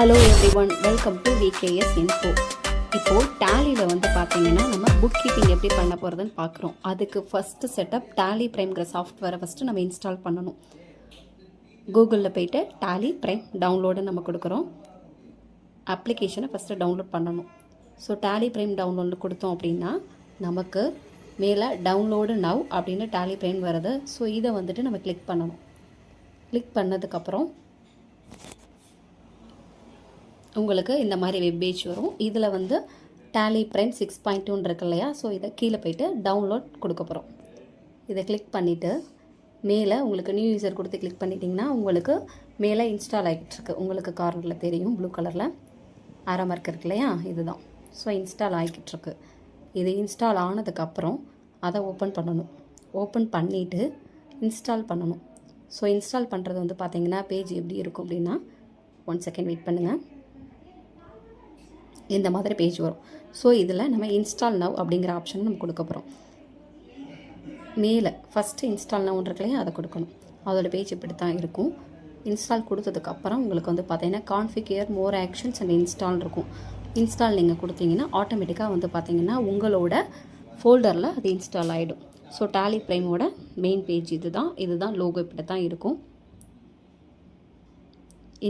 Hello everyone, welcome to VKS info. இப்போது டேலியில் வந்து பார்த்தீங்கன்னா நம்ம புக் கீப்பிங் எப்படி பண்ண போகிறதுன்னு பார்க்குறோம். அதுக்கு ஃபஸ்ட்டு செட்டப் டேலி ப்ரைம்ங்கிற சாஃப்ட்வேரை ஃபஸ்ட்டு நம்ம இன்ஸ்டால் பண்ணணும். கூகுளில் போய்ட்டு டேலி ப்ரைம் டவுன்லோடு நம்ம கொடுக்குறோம். அப்ளிகேஷனை ஃபஸ்ட்டு டவுன்லோட் பண்ணணும். ஸோ டேலி ப்ரைம் டவுன்லோடு கொடுத்தோம் அப்படின்னா நமக்கு மேலே டவுன்லோடு நவ் அப்படின்னு டேலி ப்ரைம் வருது. ஸோ இதை வந்துட்டு நம்ம கிளிக் பண்ணணும். கிளிக் பண்ணதுக்கப்புறம் உங்களுக்கு இந்த மாதிரி வெப் பேஜ் வரும். இதில் வந்து டேலி ப்ரைம் 6.2 இருக்கு இல்லையா, ஸோ இதை கீழே போய்ட்டு டவுன்லோட் கொடுக்க போகிறோம். இதை கிளிக் பண்ணிவிட்டு மேலே உங்களுக்கு நியூ யூசர் கொடுத்து கிளிக் பண்ணிட்டிங்கன்னா உங்களுக்கு மேலே இன்ஸ்டால் ஆகிட்டுருக்கு. உங்களுக்கு கார்னரில் தெரியும் ப்ளூ கலரில் ஆரோ மார்க் இருக்கு இல்லையா, இதுதான். ஸோ இன்ஸ்டால் ஆகிட்டுருக்கு. இது இன்ஸ்டால் ஆனதுக்கப்புறம் அதை ஓப்பன் பண்ணணும். ஓப்பன் பண்ணிவிட்டு இன்ஸ்டால் பண்ணணும். ஸோ இன்ஸ்டால் பண்ணுறது வந்து பார்த்திங்கன்னா பேஜ் எப்படி இருக்கும் அப்படின்னா, 1 செகண்ட் வெயிட் பண்ணுங்கள். இந்த மாதிரி பேஜ் வரும். ஸோ இதில் நம்ம இன்ஸ்டால் நவ் அப்படிங்கிற ஆப்ஷன் நம்ம கொடுக்க போகிறோம். மேலே ஃபஸ்ட்டு இன்ஸ்டால் நவ் இருக்கு இல்லையா, அதை கொடுக்கணும். அதோட பேஜ் இப்படி தான் இருக்கும். இன்ஸ்டால் கொடுத்ததுக்கப்புறம் உங்களுக்கு வந்து பார்த்தீங்கன்னா configure more actions and install இருக்கும். இன்ஸ்டால் நீங்கள் கொடுத்தீங்கன்னா ஆட்டோமேட்டிக்காக வந்து பார்த்தீங்கன்னா உங்களோட ஃபோல்டரில் அது இன்ஸ்டால் ஆகிடும். ஸோ டேலி ப்ரைமோட மெயின் பேஜ் இதுதான் லோகோ இப்படி தான் இருக்கும்.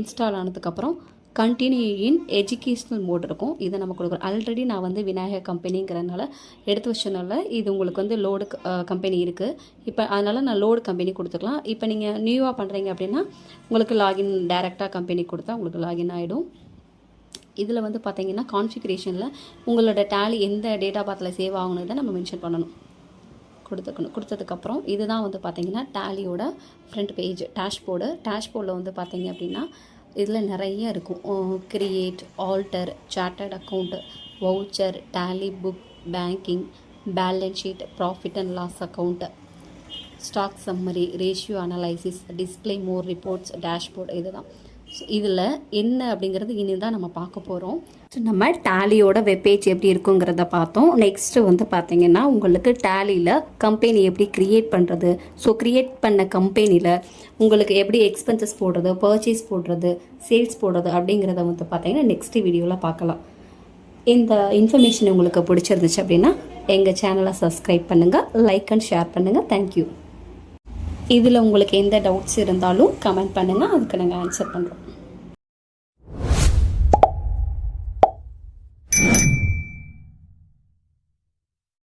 இன்ஸ்டால் ஆனதுக்கப்புறம் கண்டினியூ இன் எஜுகேஷ்னல் மோட் இருக்கும். இதை நம்ம கொடுக்குறோம். ஆல்ரெடி நான் வந்து விநாயகர் கம்பெனிங்கிறதுனால எடுத்து வச்சனால இது உங்களுக்கு வந்து லோடு கம்பெனி இருக்குது. இப்போ அதனால் நான் லோடு கம்பெனி கொடுத்துக்கலாம். இப்போ நீங்கள் நியூவாக பண்ணுறீங்க அப்படின்னா உங்களுக்கு லாகின் டைரெக்டாக கம்பெனி கொடுத்தா உங்களுக்கு லாகின் ஆகிடும். இதில் வந்து பார்த்தீங்கன்னா கான்ஃபிகரேஷனில் உங்களோட டேலி எந்த டேட்டா பாத்தில் சேவ் ஆகணுதை நம்ம மென்ஷன் பண்ணணும். கொடுத்ததுக்கப்புறம் இதுதான் வந்து பார்த்திங்கன்னா டேலியோட ஃப்ரண்ட் பேஜ் டேஷ்போர்டில் வந்து பார்த்திங்க அப்படின்னா இதில் நிறைய இருக்கும். Create, alter, chartered account, voucher, Tally book, banking, balance sheet, profit and loss account, stock summary, ratio analysis, display more reports, dashboard. இதுதான். ஸோ இதில் என்ன அப்படிங்கிறது இனி தான் நம்ம பார்க்க போகிறோம். நம்ம டேலியோட வெப்பேஜ் எப்படி இருக்குங்கிறத பார்த்தோம். நெக்ஸ்ட்டு வந்து பார்த்திங்கன்னா உங்களுக்கு டேலியில் கம்பெனி எப்படி க்ரியேட் பண்ணுறது, ஸோ க்ரியேட் பண்ண கம்பெனியில் உங்களுக்கு எப்படி எக்ஸ்பென்சஸ் போடுறது, பர்ச்சேஸ் போடுறது, சேல்ஸ் போடுறது அப்படிங்கிறத வந்து பார்த்திங்கன்னா நெக்ஸ்ட் வீடியோவில் பார்க்கலாம். இந்த இன்ஃபர்மேஷன் உங்களுக்கு பிடிச்சிருந்துச்சு அப்படின்னா எங்கள் சேனலை சப்ஸ்கிரைப் பண்ணுங்கள், லைக் அண்ட் ஷேர் பண்ணுங்கள். தேங்க்யூ. இதில் உங்களுக்கு எந்த டவுட்ஸ் இருந்தாலும் கமெண்ட் பண்ணுங்கள், அதுக்கு நாங்கள் ஆன்சர் பண்ணுறோம்.